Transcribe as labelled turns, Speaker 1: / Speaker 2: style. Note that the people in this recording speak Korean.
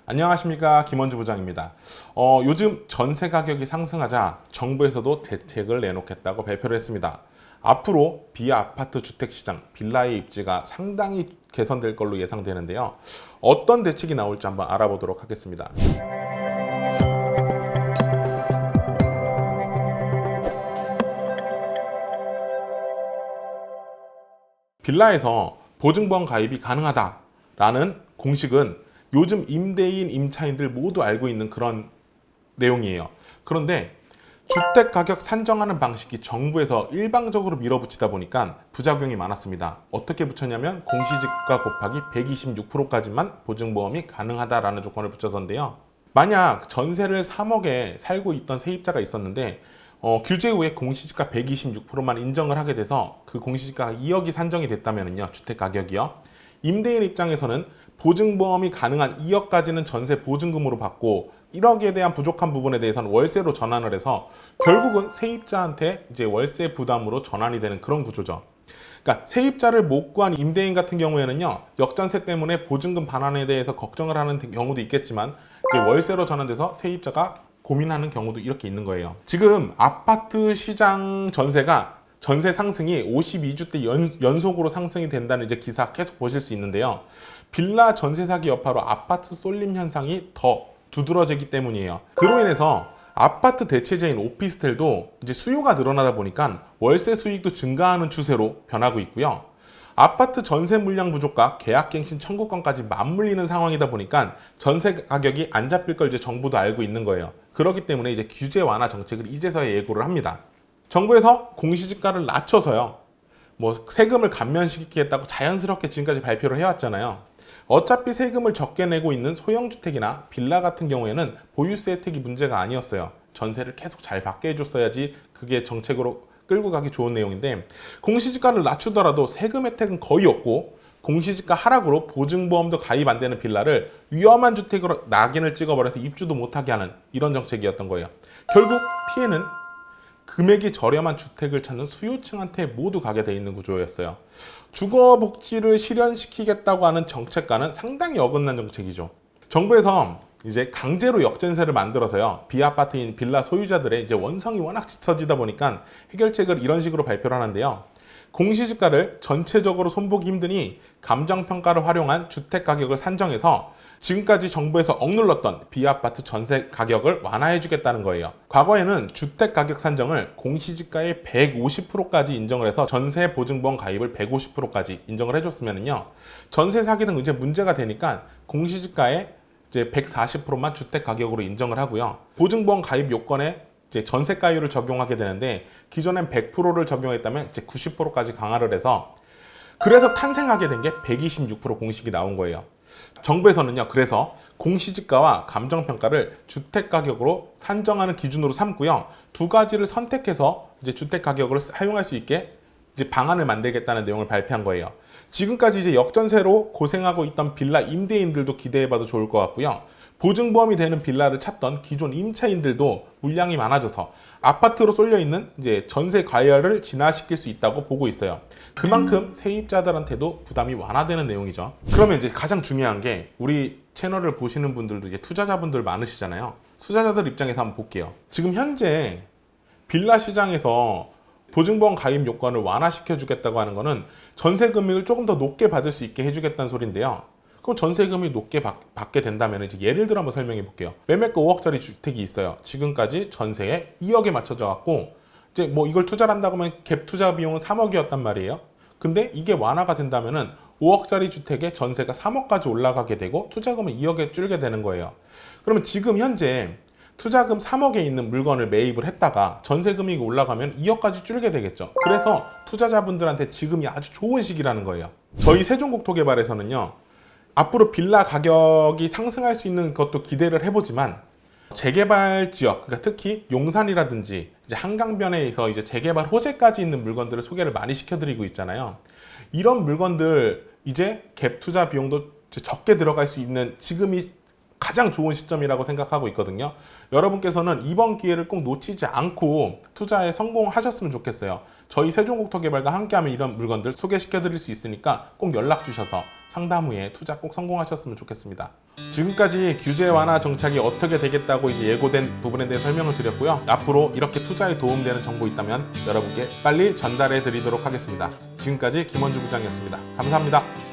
Speaker 1: 안녕하십니까, 김원주 부장입니다. 요즘 전세 가격이 상승하자 정부에서도 대책을 내놓겠다고 발표를 했습니다. 앞으로 비아파트 주택시장, 빌라의 입지가 상당히 개선될 걸로 예상되는데요. 어떤 대책이 나올지 한번 알아보도록 하겠습니다. 빌라에서 보증보험 가입이 가능하다라는 공식은 요즘 임대인, 임차인들 모두 알고 있는 그런 내용이에요. 그런데 주택 가격 산정하는 방식이 정부에서 일방적으로 밀어붙이다 보니까 부작용이 많았습니다. 어떻게 붙였냐면 공시지가 곱하기 126%까지만 보증보험이 가능하다라는 조건을 붙여서인데요. 만약 전세를 3억에 살고 있던 세입자가 있었는데 규제 후에 공시지가 126%만 인정을 하게 돼서 그 공시지가가 2억이 산정이 됐다면요, 주택 가격이요. 임대인 입장에서는 보증보험이 가능한 2억까지는 전세 보증금으로 받고 1억에 대한 부족한 부분에 대해서는 월세로 전환을 해서 결국은 세입자한테 이제 월세 부담으로 전환이 되는 그런 구조죠. 그러니까 세입자를 못 구한 임대인 같은 경우에는요, 역전세 때문에 보증금 반환에 대해서 걱정을 하는 경우도 있겠지만 이제 월세로 전환돼서 세입자가 고민하는 경우도 이렇게 있는 거예요. 지금 아파트 시장 전세 상승이 52주대 연속으로 상승이 된다는 이제 기사 계속 보실 수 있는데요. 빌라 전세 사기 여파로 아파트 쏠림 현상이 더 두드러지기 때문이에요. 그로 인해서 아파트 대체제인 오피스텔도 이제 수요가 늘어나다 보니까 월세 수익도 증가하는 추세로 변하고 있고요. 아파트 전세 물량 부족과 계약갱신 청구권까지 맞물리는 상황이다 보니까 전세 가격이 안 잡힐 걸 이제 정부도 알고 있는 거예요. 그렇기 때문에 이제 규제 완화 정책을 이제서야 예고를 합니다. 정부에서 공시지가를 낮춰서요, 세금을 감면시키겠다고 자연스럽게 지금까지 발표를 해왔잖아요. 어차피 세금을 적게 내고 있는 소형주택이나 빌라 같은 경우에는 보유세 혜택이 문제가 아니었어요. 전세를 계속 잘 받게 해줬어야지 그게 정책으로 끌고 가기 좋은 내용인데, 공시지가를 낮추더라도 세금 혜택은 거의 없고 공시지가 하락으로 보증보험도 가입 안 되는 빌라를 위험한 주택으로 낙인을 찍어버려서 입주도 못하게 하는 이런 정책이었던 거예요. 결국 피해는 금액이 저렴한 주택을 찾는 수요층한테 모두 가게 돼 있는 구조였어요. 주거복지를 실현시키겠다고 하는 정책과는 상당히 어긋난 정책이죠. 정부에서 이제 강제로 역전세를 만들어서요, 비아파트인 빌라 소유자들의 이제 원성이 워낙 짙어지다 보니까 해결책을 이런 식으로 발표를 하는데요. 공시지가를 전체적으로 손보기 힘드니 감정평가를 활용한 주택 가격을 산정해서 지금까지 정부에서 억눌렀던 비아파트 전세 가격을 완화해주겠다는 거예요. 과거에는 주택 가격 산정을 공시지가의 150%까지 인정을 해서 전세 보증보험 가입을 150%까지 인정을 해줬으면요, 전세 사기 등 이제 문제가 되니까 공시지가의 이제 140%만 주택 가격으로 인정을 하고요. 보증보험 가입 요건에 이제 전세가율을 적용하게 되는데 기존엔 100%를 적용했다면 이제 90%까지 강화를 해서, 그래서 탄생하게 된 게 126% 공식이 나온 거예요. 정부에서는요, 그래서 공시지가와 감정평가를 주택가격으로 산정하는 기준으로 삼고요, 두 가지를 선택해서 이제 주택가격을 사용할 수 있게 이제 방안을 만들겠다는 내용을 발표한 거예요. 지금까지 이제 역전세로 고생하고 있던 빌라 임대인들도 기대해봐도 좋을 것 같고요. 보증보험이 되는 빌라를 찾던 기존 임차인들도 물량이 많아져서 아파트로 쏠려 있는 이제 전세 과열을 진화시킬 수 있다고 보고 있어요. 그만큼 세입자들한테도 부담이 완화되는 내용이죠. 그러면 이제 가장 중요한 게, 우리 채널을 보시는 분들도 이제 투자자분들 많으시잖아요. 투자자들 입장에서 한번 볼게요. 지금 현재 빌라 시장에서 보증보험 가입 요건을 완화시켜 주겠다고 하는 거는 전세 금액을 조금 더 높게 받을 수 있게 해주겠다는 소리인데요. 그럼 전세금이 높게 받게 된다면, 이제 예를 들어 한번 설명해 볼게요. 매매가 5억짜리 주택이 있어요. 지금까지 전세에 2억에 맞춰져 갖고 이제 이걸 투자를 한다고 하면 갭 투자 비용은 3억이었단 말이에요. 근데 이게 완화가 된다면은 5억짜리 주택의 전세가 3억까지 올라가게 되고 투자금은 2억에 줄게 되는 거예요. 그러면 지금 현재 투자금 3억에 있는 물건을 매입을 했다가 전세금이 올라가면 2억까지 줄게 되겠죠. 그래서 투자자분들한테 지금이 아주 좋은 시기라는 거예요. 저희 세종국토개발에서는요, 앞으로 빌라 가격이 상승할 수 있는 것도 기대를 해보지만, 재개발 지역, 그러니까 특히 용산이라든지 이제 한강변에서 이제 재개발 호재까지 있는 물건들을 소개를 많이 시켜드리고 있잖아요. 이런 물건들 이제 갭 투자 비용도 적게 들어갈 수 있는 지금이 가장 좋은 시점이라고 생각하고 있거든요. 여러분께서는 이번 기회를 꼭 놓치지 않고 투자에 성공하셨으면 좋겠어요. 저희 세종국토개발과 함께하면 이런 물건들 소개시켜 드릴 수 있으니까 꼭 연락 주셔서 상담 후에 투자 꼭 성공하셨으면 좋겠습니다. 지금까지 규제 완화 정착이 어떻게 되겠다고 이제 예고된 부분에 대해 설명을 드렸고요. 앞으로 이렇게 투자에 도움되는 정보 있다면 여러분께 빨리 전달해 드리도록 하겠습니다. 지금까지 김원주 부장이었습니다. 감사합니다.